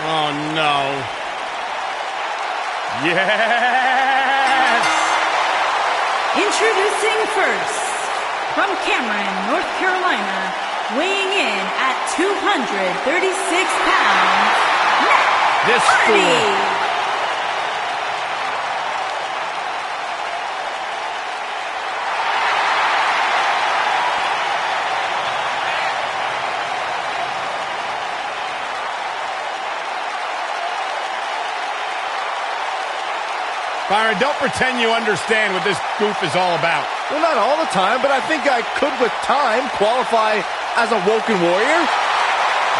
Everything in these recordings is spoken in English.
Oh, no. Yes! Introducing first, from Cameron, North Carolina, weighing in at 236 pounds, Hardyz. Byron, don't pretend you understand what this goof is all about. Well, not all the time, but I think I could, with time, qualify as a Woken Warrior.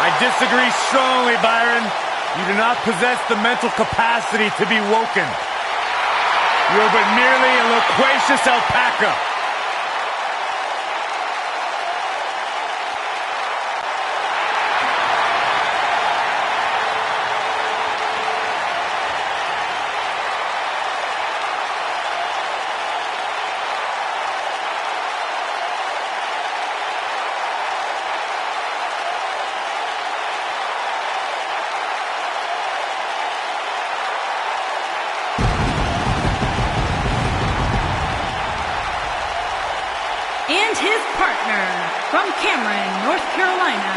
I disagree strongly, Byron. You do not possess the mental capacity to be woken. You are but merely a loquacious alpaca. And his partner, from Cameron, North Carolina,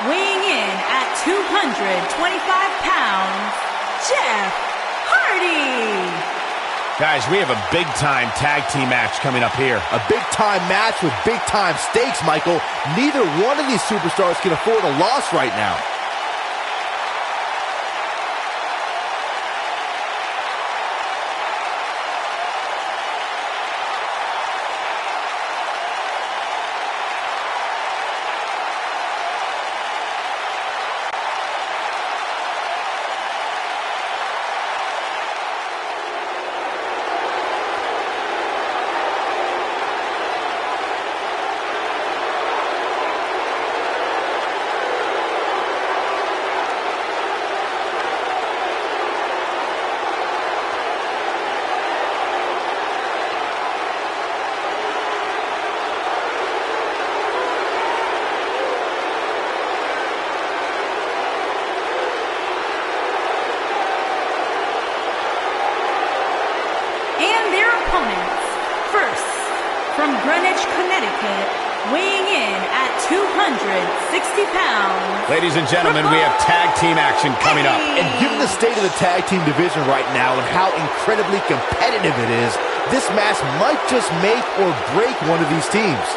weighing in at 225 pounds, Hardyz. Guys, we have a big-time tag team match coming up here. A big-time match with big-time stakes, Michael. Neither one of these superstars can afford a loss right now. First, from Greenwich, Connecticut, weighing in at 260 pounds. Ladies and gentlemen, we have tag team action coming up. And given the state of the tag team division right now and how incredibly competitive it is, this match might just make or break one of these teams.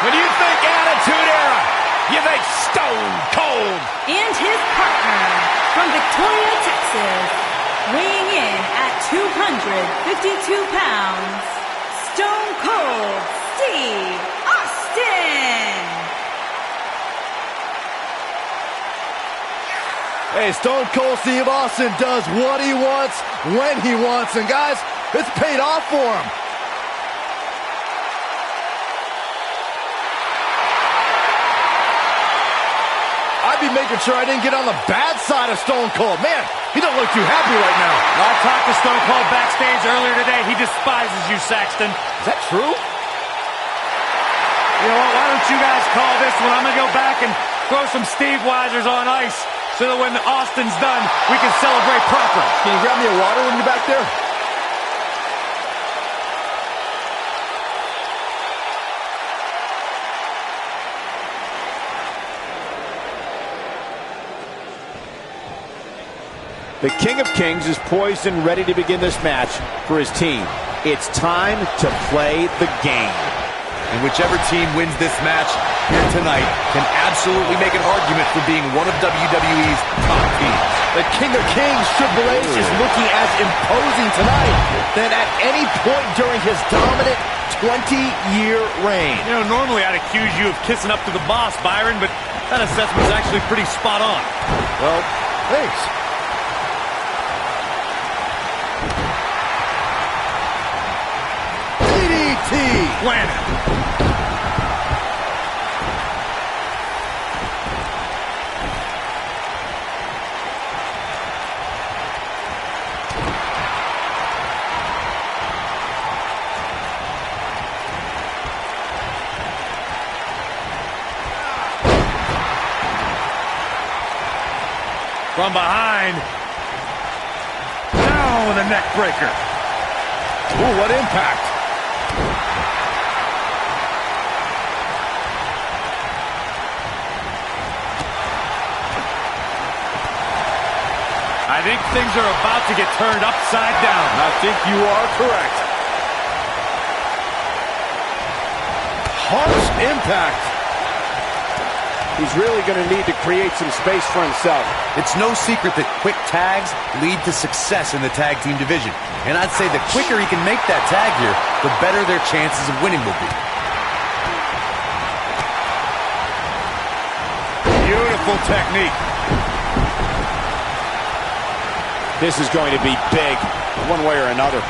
When you think Attitude Era, you think Stone Cold. And his partner, from Victoria, Texas, weighing in at 252 pounds, Stone Cold Steve Austin. Hey, Stone Cold Steve Austin does what he wants, when he wants. And guys, it's paid off for him. be making sure I didn't get on the bad side of Stone Cold. Man, he don't look too happy right now. I talked to Stone Cold backstage earlier today. He despises you, Saxton. Is that true? You know what? Why don't you guys call this one? I'm going to go back and throw some Steve Weisers on ice so that when Austin's done, we can celebrate proper. Can you grab me a water when you're back there? The King of Kings is poised and ready to begin this match for his team. It's time to play the game. And whichever team wins this match here tonight can absolutely make an argument for being one of WWE's top teams. The King of Kings, Triple H, is looking as imposing tonight than at any point during his dominant 20-year reign. You know, normally I'd accuse you of kissing up to the boss, Byron, but that assessment's actually pretty spot on. Well, thanks. DDT! Planet. From behind. Down with a neck breaker. Ooh, what impact. I think things are about to get turned upside down. I think you are correct. Harsh impact. He's really going to need to create some space for himself. It's no secret that quick tags lead to success in the tag team division. And I'd say the quicker he can make that tag here, the better their chances of winning will be. Beautiful technique. This is going to be big, one way or another.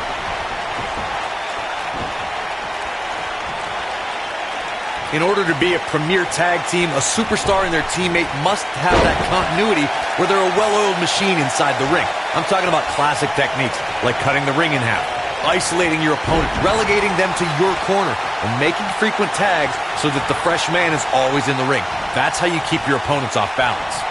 In order to be a premier tag team, a superstar and their teammate must have that continuity where they're a well-oiled machine inside the ring. I'm talking about classic techniques like cutting the ring in half, isolating your opponent, relegating them to your corner, and making frequent tags so that the fresh man is always in the ring. That's how you keep your opponents off balance.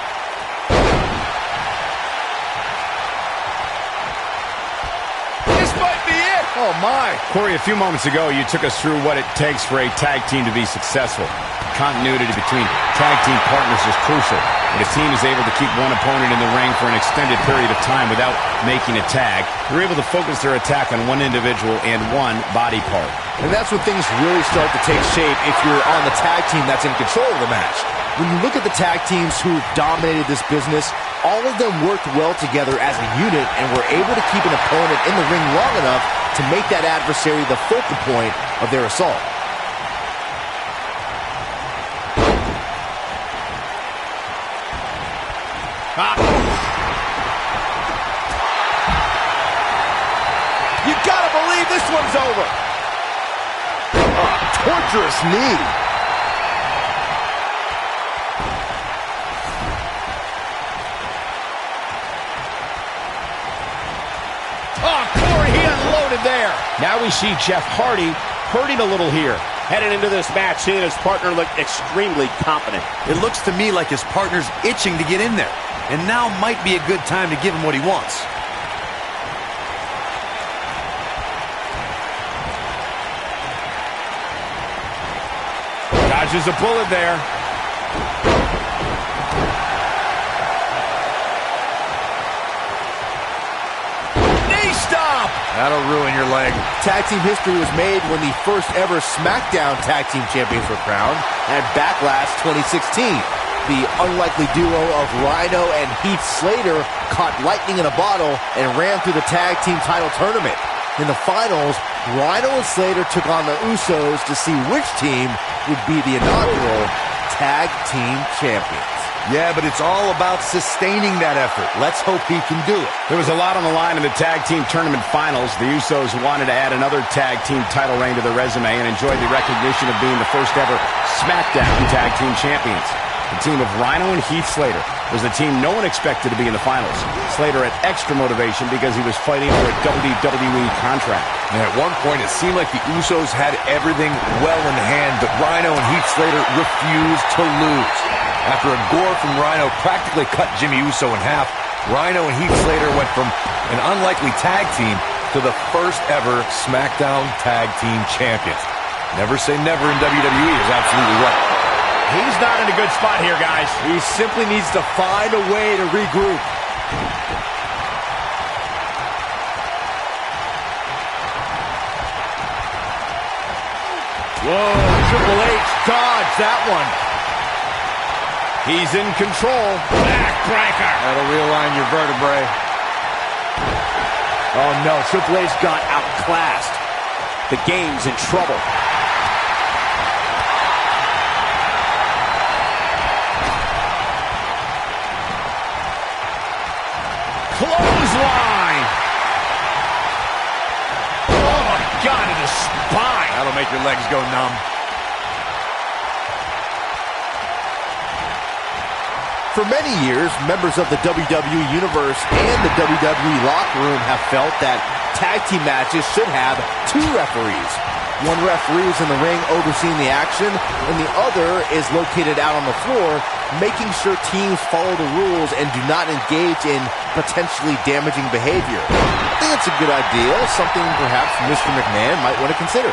Oh, my. Corey, a few moments ago, you took us through what it takes for a tag team to be successful. Continuity between tag team partners is crucial. If a team is able to keep one opponent in the ring for an extended period of time without making a tag, they're able to focus their attack on one individual and one body part. And that's when things really start to take shape if you're on the tag team that's in control of the match. When you look at the tag teams who've dominated this business, all of them worked well together as a unit and were able to keep an opponent in the ring long enough to make that adversary the focal point of their assault. You gotta believe this one's over. Torturous knee. Oh, Corey, he unloaded there. Now we see Jeff Hardy hurting a little here. Headed into this match, he and his partner look extremely confident. It looks to me like his partner's itching to get in there. And now might be a good time to give him what he wants. Dodges a bullet there. That'll ruin your leg. Tag team history was made when the first ever SmackDown Tag Team Champions were crowned at Backlash 2016. The unlikely duo of Rhino and Heath Slater caught lightning in a bottle and ran through the tag team title tournament. In the finals, Rhino and Slater took on the Usos to see which team would be the inaugural Tag Team Champions. Yeah, but it's all about sustaining that effort. Let's hope he can do it. There was a lot on the line in the tag team tournament finals. The Usos wanted to add another tag team title reign to their resume and enjoyed the recognition of being the first ever SmackDown Tag Team Champions. The team of Rhino and Heath Slater was the team no one expected to be in the finals. Slater had extra motivation because he was fighting for a WWE contract. And at one point, it seemed like the Usos had everything well in hand, but Rhino and Heath Slater refused to lose. After a gore from Rhino practically cut Jimmy Uso in half, Rhino and Heath Slater went from an unlikely tag team to the first ever SmackDown Tag Team Champions. Never say never in WWE is absolutely right. He's not in a good spot here, guys. He simply needs to find a way to regroup. Whoa, Triple H dodged that one. He's in control. Backbreaker. That'll realign your vertebrae. Oh no, Triple H got outclassed. The game's in trouble. Clothesline. Oh my God, to the spine. That'll make your legs go numb. For many years, members of the WWE Universe and the WWE locker room have felt that tag team matches should have two referees. One referee is in the ring overseeing the action, and the other is located out on the floor, making sure teams follow the rules and do not engage in potentially damaging behavior. I think it's a good idea, something perhaps Mr. McMahon might want to consider.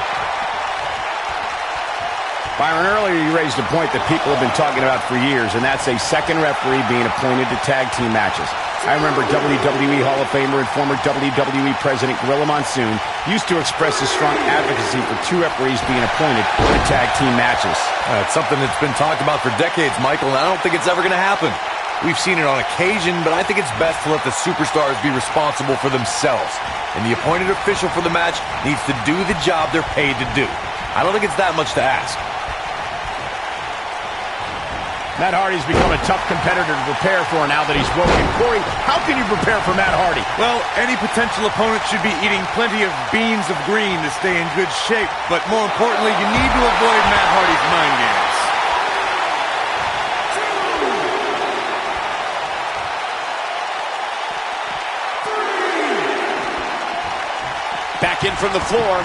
Byron, earlier you raised a point that people have been talking about for years, and that's a second referee being appointed to tag team matches. I remember WWE Hall of Famer and former WWE President Gorilla Monsoon used to express his strong advocacy for two referees being appointed to tag team matches. It's something that's been talked about for decades, Michael, and I don't think it's ever going to happen. We've seen it on occasion, but I think it's best to let the superstars be responsible for themselves. And the appointed official for the match needs to do the job they're paid to do. I don't think it's that much to ask. Matt Hardy's become a tough competitor to prepare for now that he's woken. Corey, how can you prepare for Matt Hardy? Well, any potential opponent should be eating plenty of beans of green to stay in good shape. But more importantly, you need to avoid Matt Hardy's mind games. Back in from the floor.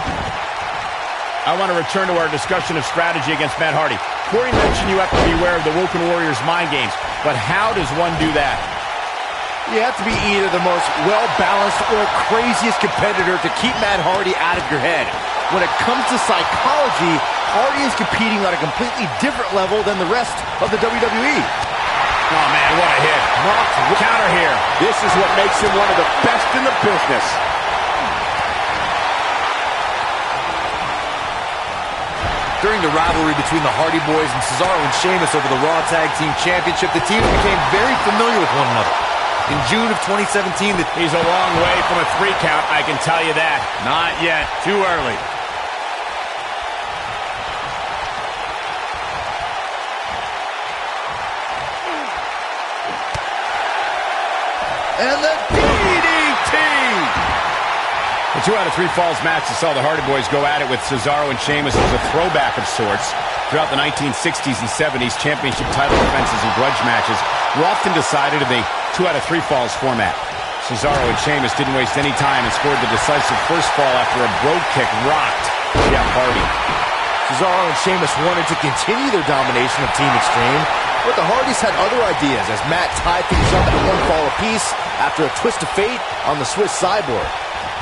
I want to return to our discussion of strategy against Matt Hardy. Corey mentioned you have to be aware of the Woken Warriors' mind games, but how does one do that? You have to be either the most well-balanced or craziest competitor to keep Matt Hardy out of your head. When it comes to psychology, Hardy is competing on a completely different level than the rest of the WWE. Oh, man, what a hit. Counter here. This is what makes him one of the best in the business. During the rivalry between the Hardy Boys and Cesaro and Sheamus over the Raw Tag Team Championship, the teams became very familiar with one another. In June of 2017, he's a long way from a 3 count, I can tell you that. Not yet. Too early. And the DDT! The 2 out of 3 falls match that saw the Hardy Boys go at it with Cesaro and Sheamus was a throwback of sorts. Throughout the 1960s and 70s, championship title defenses and grudge matches were often decided in the 2 out of 3 falls format. Cesaro and Sheamus didn't waste any time and scored the decisive first fall after a brogue kick rocked Jeff Hardy. Cesaro and Sheamus wanted to continue their domination of Team Extreme, but the Hardys had other ideas as Matt tied things up at 1 fall apiece after a twist of fate on the Swiss Cyborg.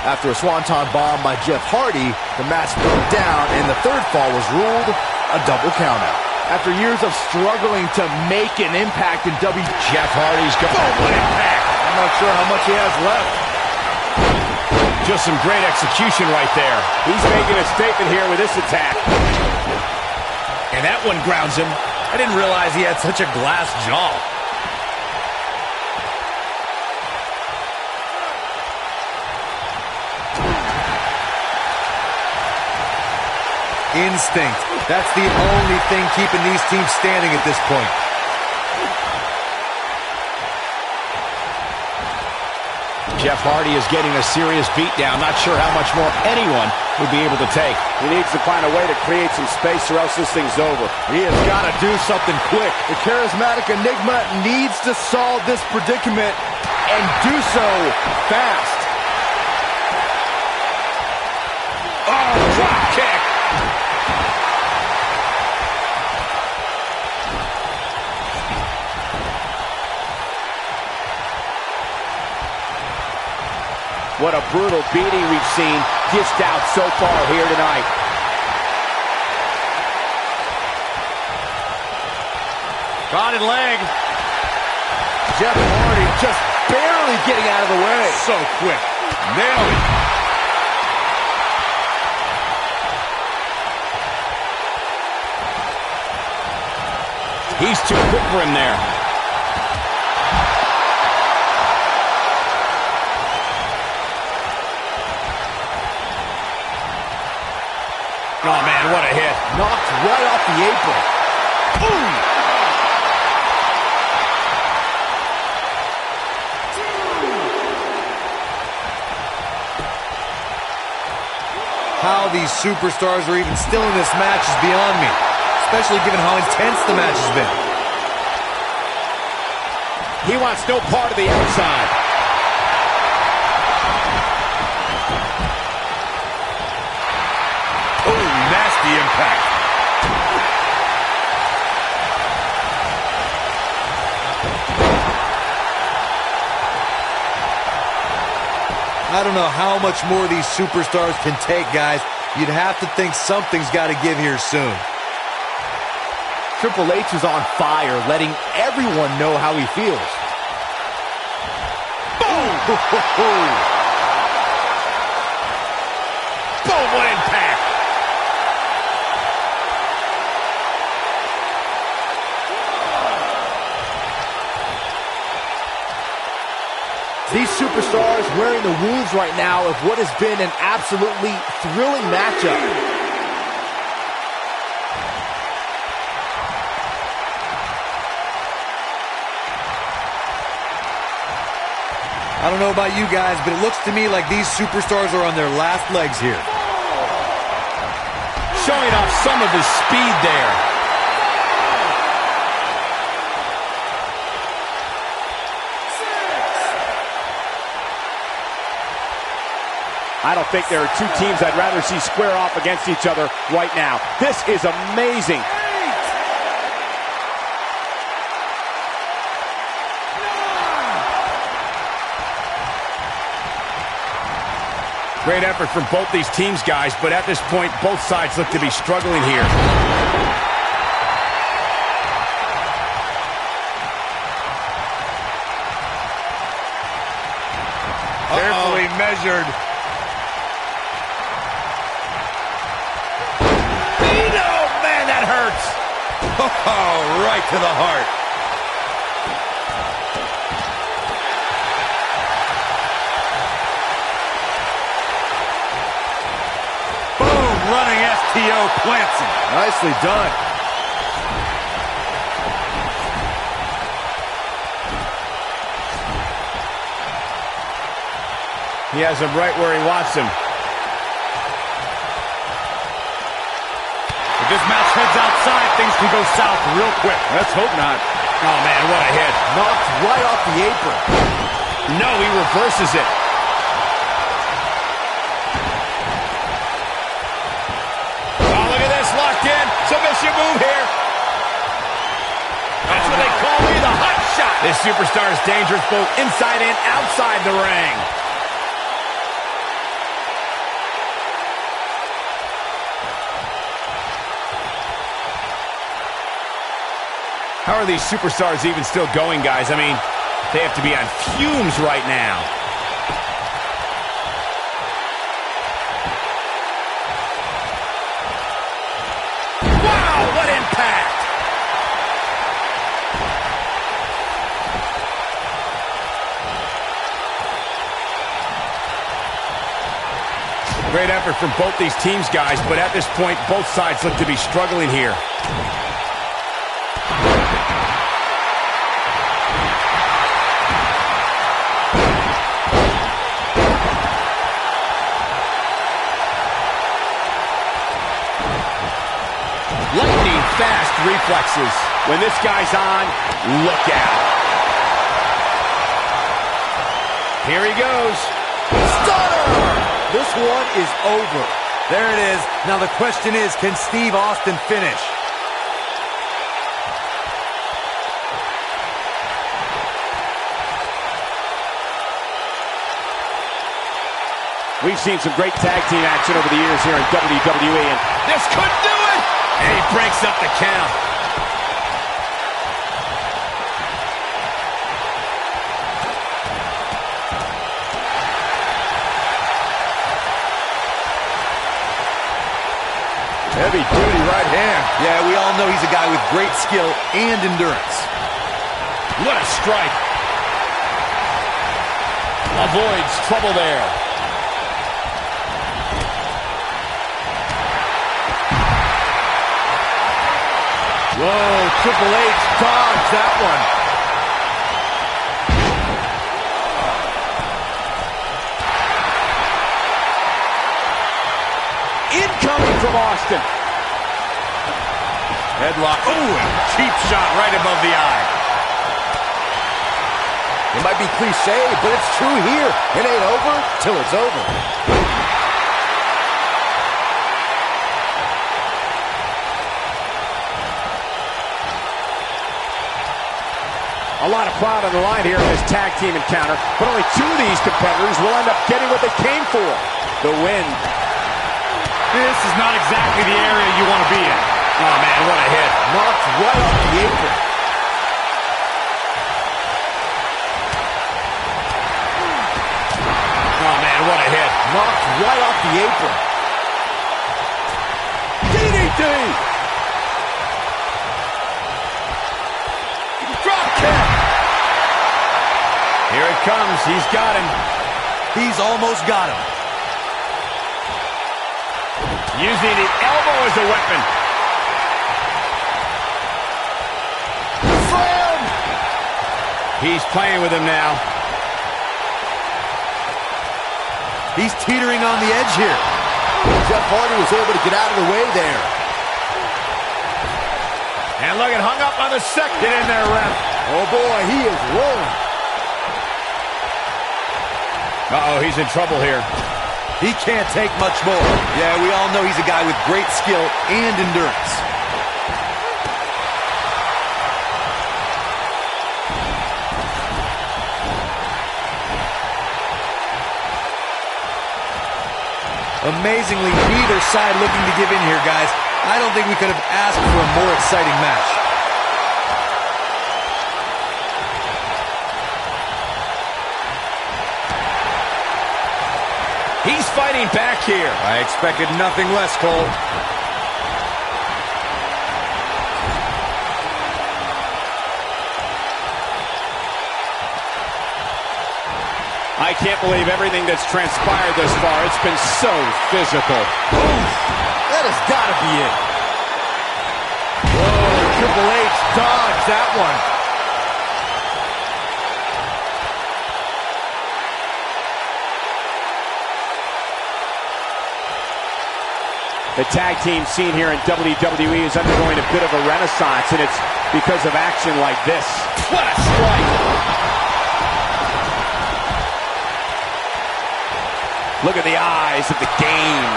After a swanton bomb by Jeff Hardy, the match broke down and the 3rd fall was ruled a double countout. After years of struggling to make an impact in Jeff Hardy's got what impact. I'm not sure how much he has left. Just some great execution right there. He's making a statement here with this attack. And that one grounds him. I didn't realize he had such a glass jaw. Instinct. That's the only thing keeping these teams standing at this point. Jeff Hardy is getting a serious beatdown. Not sure how much more anyone would be able to take. He needs to find a way to create some space or else this thing's over. He has got to do something quick. The charismatic Enigma needs to solve this predicament and do so fast. Oh, drop kick. What a brutal beating we've seen dished out so far here tonight. Rotted leg. Jeff Hardy just barely getting out of the way. So quick. Nailed it. He's too quick for him there. Oh, man, what a hit. Knocked right off the apron. Boom! How these superstars are even still in this match is beyond me, especially given how intense the match has been. He wants no part of the outside. Nasty impact. I don't know how much more these superstars can take, guys. You'd have to think something's got to give here soon. Triple H is on fire, letting everyone know how he feels. Boom! Boom, what impact! These superstars wearing the wounds right now of what has been an absolutely thrilling matchup. I don't know about you guys, but it looks to me like these superstars are on their last legs here. Showing off some of his speed there. I don't think there are two teams I'd rather see square off against each other right now. This is amazing. Great effort from both these teams, guys, but at this point, both sides look to be struggling here. Carefully measured. Man, that hurts. Oh, right to the heart. Boom, running STO plants him. Nicely done. He has him right where he wants him. If this match heads outside, things can go south real quick. Let's hope not. Oh, man, what a hit. Knocked right off the apron. No, he reverses it. Oh, look at this, locked in. Submission move here. That's what they call me, the hot shot. This superstar is dangerous both inside and outside the ring. How are these superstars even still going, guys? I mean, they have to be on fumes right now. Wow, what impact! Great effort from both these teams, guys, but at this point, both sides look to be struggling here. reflexes. When this guy's on, look out. Here he goes. Stunner! This one is over. There it is. Now the question is, can Steve Austin finish? We've seen some great tag team action over the years here in WWE, and This could do it. And he breaks up the count. Heavy-duty right hand. Yeah, we all know he's a guy with great skill and endurance. What a strike. Avoids trouble there. Whoa, Triple H dodged that one. incoming from Austin. Headlock. Ooh, and cheap shot right above the eye. It might be cliche, but it's true here. It ain't over till it's over. A lot of pride on the line here in this tag team encounter, but only two of these competitors will end up getting what they came for, the win. This is not exactly the area you want to be in. Oh, man, what a hit. Knocked right off the apron. Oh, man, what a hit. Knocked right off the apron. DDT! Drop kick. Here it comes. He's got him. He's almost got him. Using the elbow as a weapon. Slam! He's playing with him now. He's teetering on the edge here. Jeff Hardy was able to get out of the way there. And look, it hung up on the second. Get in there, ref. Oh boy, he is rolling. Uh-oh, he's in trouble here. He can't take much more. Yeah, we all know he's a guy with great skill and endurance. Amazingly, neither side looking to give in here, guys. I don't think we could have asked for a more exciting match. He's fighting back here. I expected nothing less, Cole. I can't believe everything that's transpired thus far. It's been so physical. Oof, that has got to be it. Whoa, Triple H dodged that one. The tag team scene here in WWE is undergoing a bit of a renaissance, and it's because of action like this. What a strike. Look at the eyes of the game.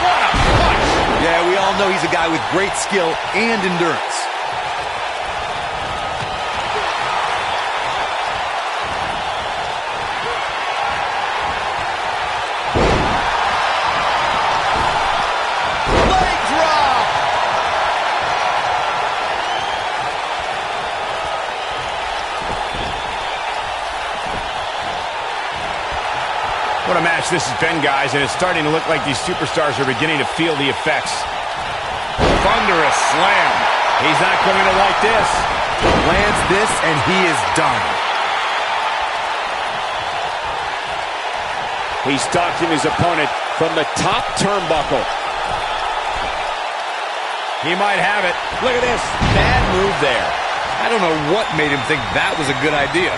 What a punch. Yeah, we all know he's a guy with great skill and endurance. Leg drop! What a match this has been, guys, and it's starting to look like these superstars are beginning to feel the effects. Thunderous slam. He's not going to like this. Lands this, and he is done. He's stalking his opponent from the top turnbuckle. He might have it. Look at this. Bad move there. I don't know what made him think that was a good idea.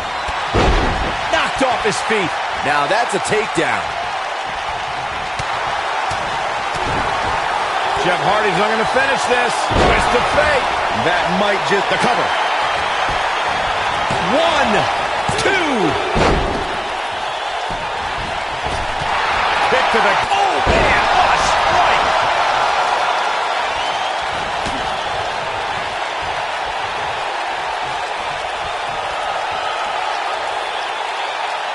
Knocked off his feet. Now that's a takedown. Jeff Hardy's looking to finish this. Twist of fate. That might just... The cover. 1, 2. Kick to the... Oh, man. What a strike.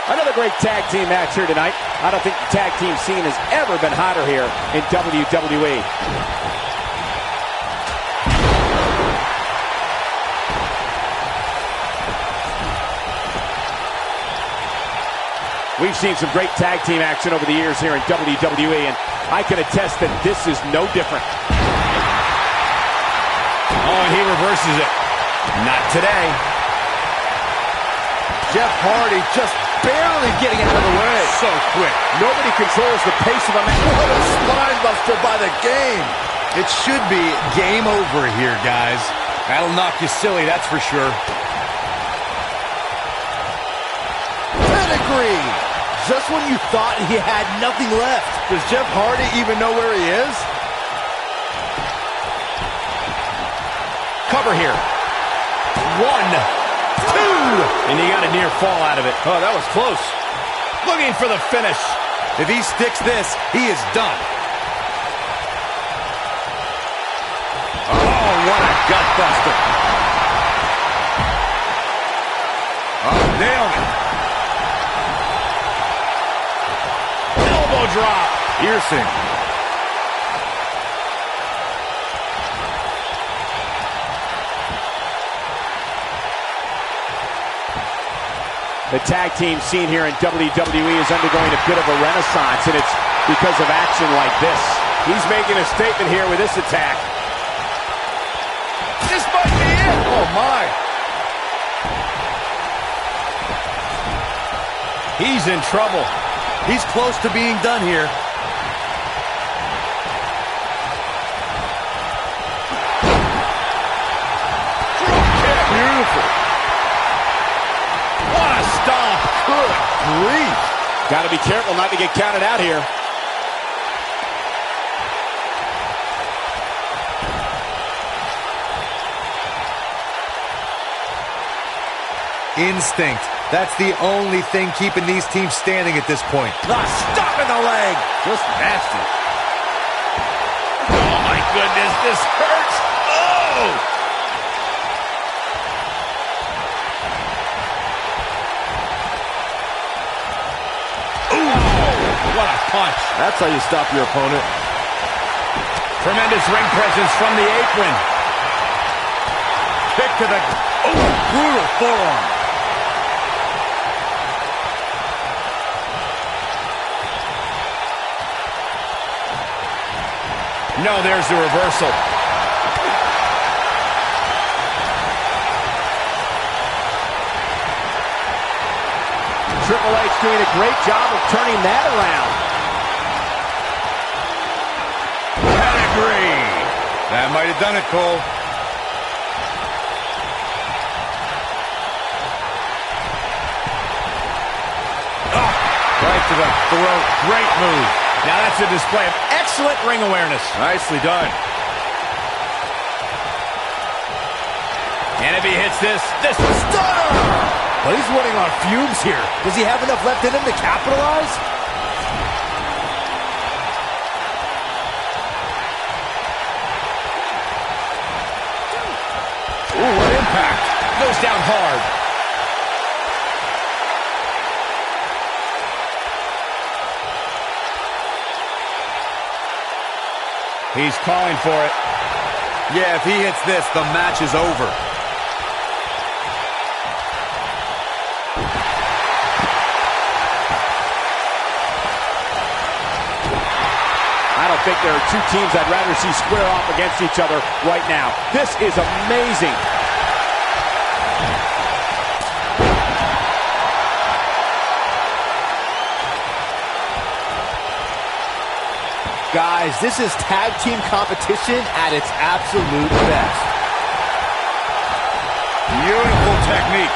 Another great tag team match here tonight. I don't think the tag team scene has ever been hotter here in WWE. We've seen some great tag team action over the years here in WWE, and I can attest that this is no different. Oh, and he reverses it. Not today. Jeff Hardy just barely getting out of the way. So quick. Nobody controls the pace of a match. What a spine buster by the game. It should be game over here, guys. That'll knock you silly, that's for sure. Pedigree. Just when you thought he had nothing left. Does Jeff Hardy even know where he is? Cover here. 1, 2. And he got a near fall out of it. Oh, that was close. Looking for the finish. If he sticks this, he is done. Oh, what a gut buster. Oh, nailed it. Elbow drop. Piercing. The tag team scene here in WWE is undergoing a bit of a renaissance, and it's because of action like this. He's making a statement here with this attack. This might be it. Oh, my. He's in trouble. He's close to being done here. Beautiful. What a stomp. Good grief. Got to be careful not to get counted out here. Instinct. That's the only thing keeping these teams standing at this point. Stop in the leg. Just nasty. Oh, my goodness. This hurts. Oh! What a punch. That's how you stop your opponent. Tremendous ring presence from the apron. Kick to the... Oh, brutal forearm. No, there's the reversal. Triple H doing a great job of turning that around. Pedigree. That might have done it, Cole. Right to the throat. Great move. Now that's a display of excellent ring awareness. Nicely done. And if he hits this is Stunner! But he's running on fumes here. Does he have enough left in him to capitalize? Ooh, what impact. Goes down hard. He's calling for it. Yeah, if he hits this, the match is over. I don't think there are two teams I'd rather see square off against each other right now. This is amazing. Guys, this is tag team competition at its absolute best. Beautiful technique.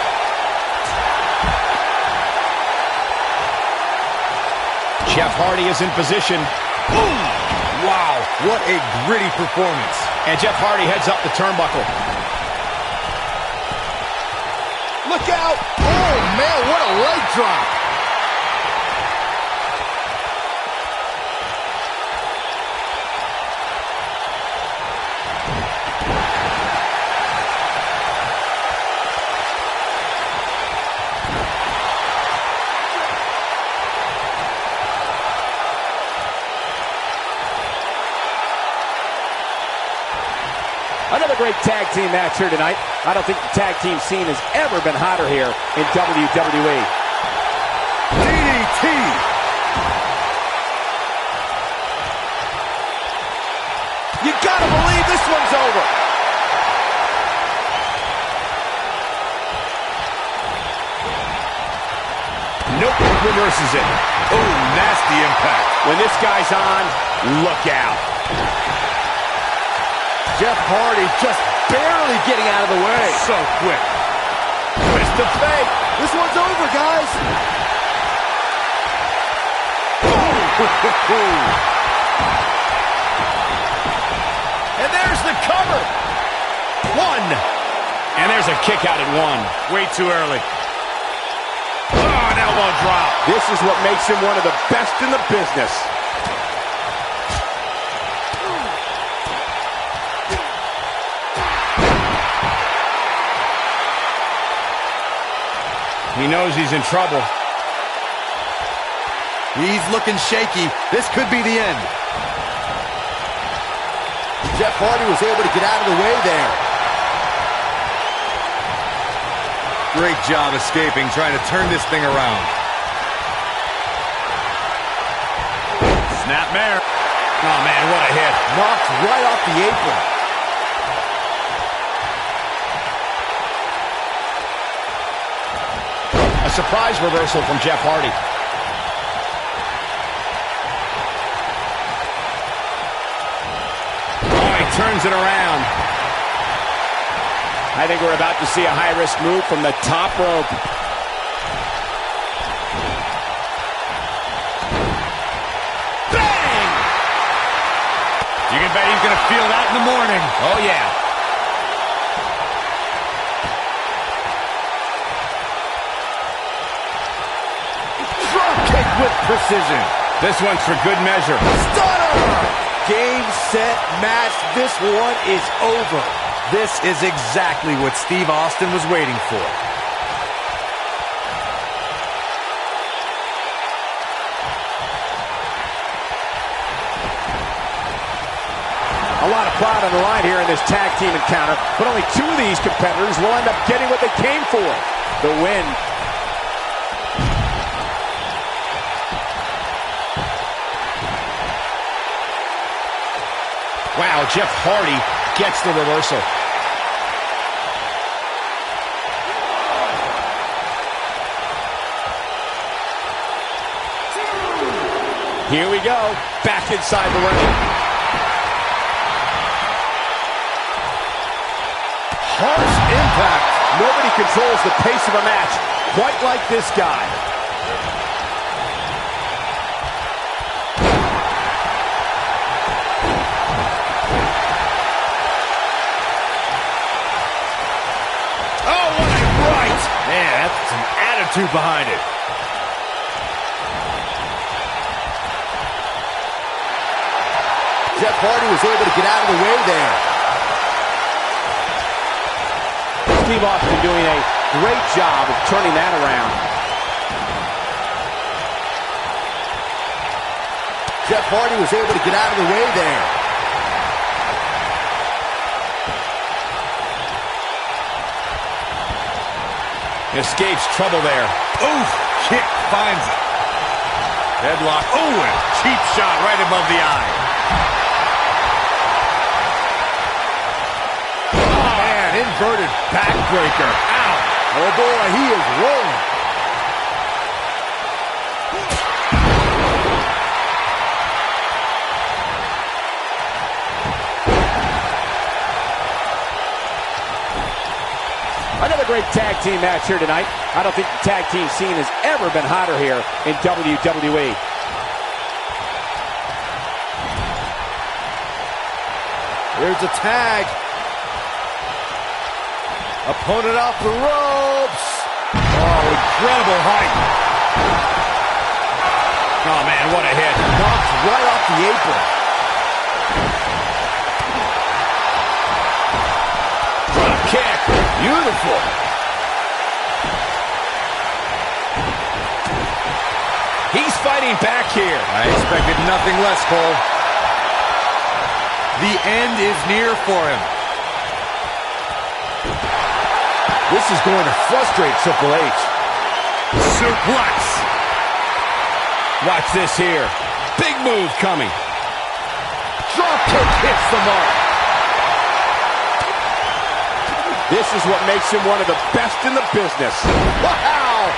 Jeff Hardy is in position. Boom! Wow, what a gritty performance. And Jeff Hardy heads up the turnbuckle. Look out! Oh, man, what a leg drop! Another great tag team match here tonight. I don't think the tag team scene has ever been hotter here in WWE. DDT! You gotta believe this one's over! Nope, reverses it. Oh, nasty impact. When this guy's on, look out. Jeff Hardy just barely getting out of the way. So quick. Twist of fate. This one's over, guys. And there's the cover. One. And there's a kick out at one. Way too early. Oh, an elbow drop. This is what makes him one of the best in the business. He knows he's in trouble. He's looking shaky. This could be the end. Jeff Hardy was able to get out of the way there. Great job escaping, trying to turn this thing around. Snapmare. Oh, man, what a hit. Knocked right off the apron. A surprise reversal from Jeff Hardy. Oh, he turns it around. I think we're about to see a high-risk move from the top rope. Bang! You can bet he's going to feel that in the morning. Oh, yeah. With precision. This one's for good measure. Stunner! Game, set, match. This one is over. This is exactly what Steve Austin was waiting for. A lot of pride on the line here in this tag team encounter, but only two of these competitors will end up getting what they came for, the win. Wow, Jeff Hardy gets the reversal. Here we go, back inside the ring. Harsh impact. Nobody controls the pace of a match quite like this guy. Man, that's some attitude behind it. Jeff Hardy was able to get out of the way there. Steve Austin doing a great job of turning that around. Jeff Hardy was able to get out of the way there. Escapes trouble there. Oof, kick finds it. Headlock. Oh, and cheap shot right above the eye. Oh, man, inverted backbreaker. Ow. Oh, boy, he is rolling. Another great tag team match here tonight. I don't think the tag team scene has ever been hotter here in WWE. Here's a tag. Opponent off the ropes. Oh, incredible height. Oh, man, what a hit. Knocked right off the apron. Drop kick. Beautiful. He's fighting back here. I expected nothing less, Cole. The end is near for him. This is going to frustrate Triple H. Suplex. Watch this here. Big move coming. Drop kick hits the mark. This is what makes him one of the best in the business. Wow!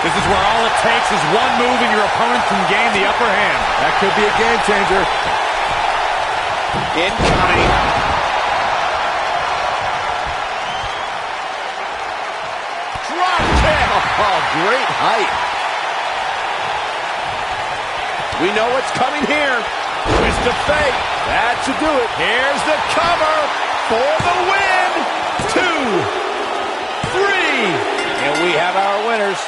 This is where all it takes is one move and your opponent can gain the upper hand. That could be a game changer. Incoming. Drop kick! Oh, great height. We know what's coming here. Twist of fate. That should do it. Here's the cover for the win. 2, 3. And we have our winners.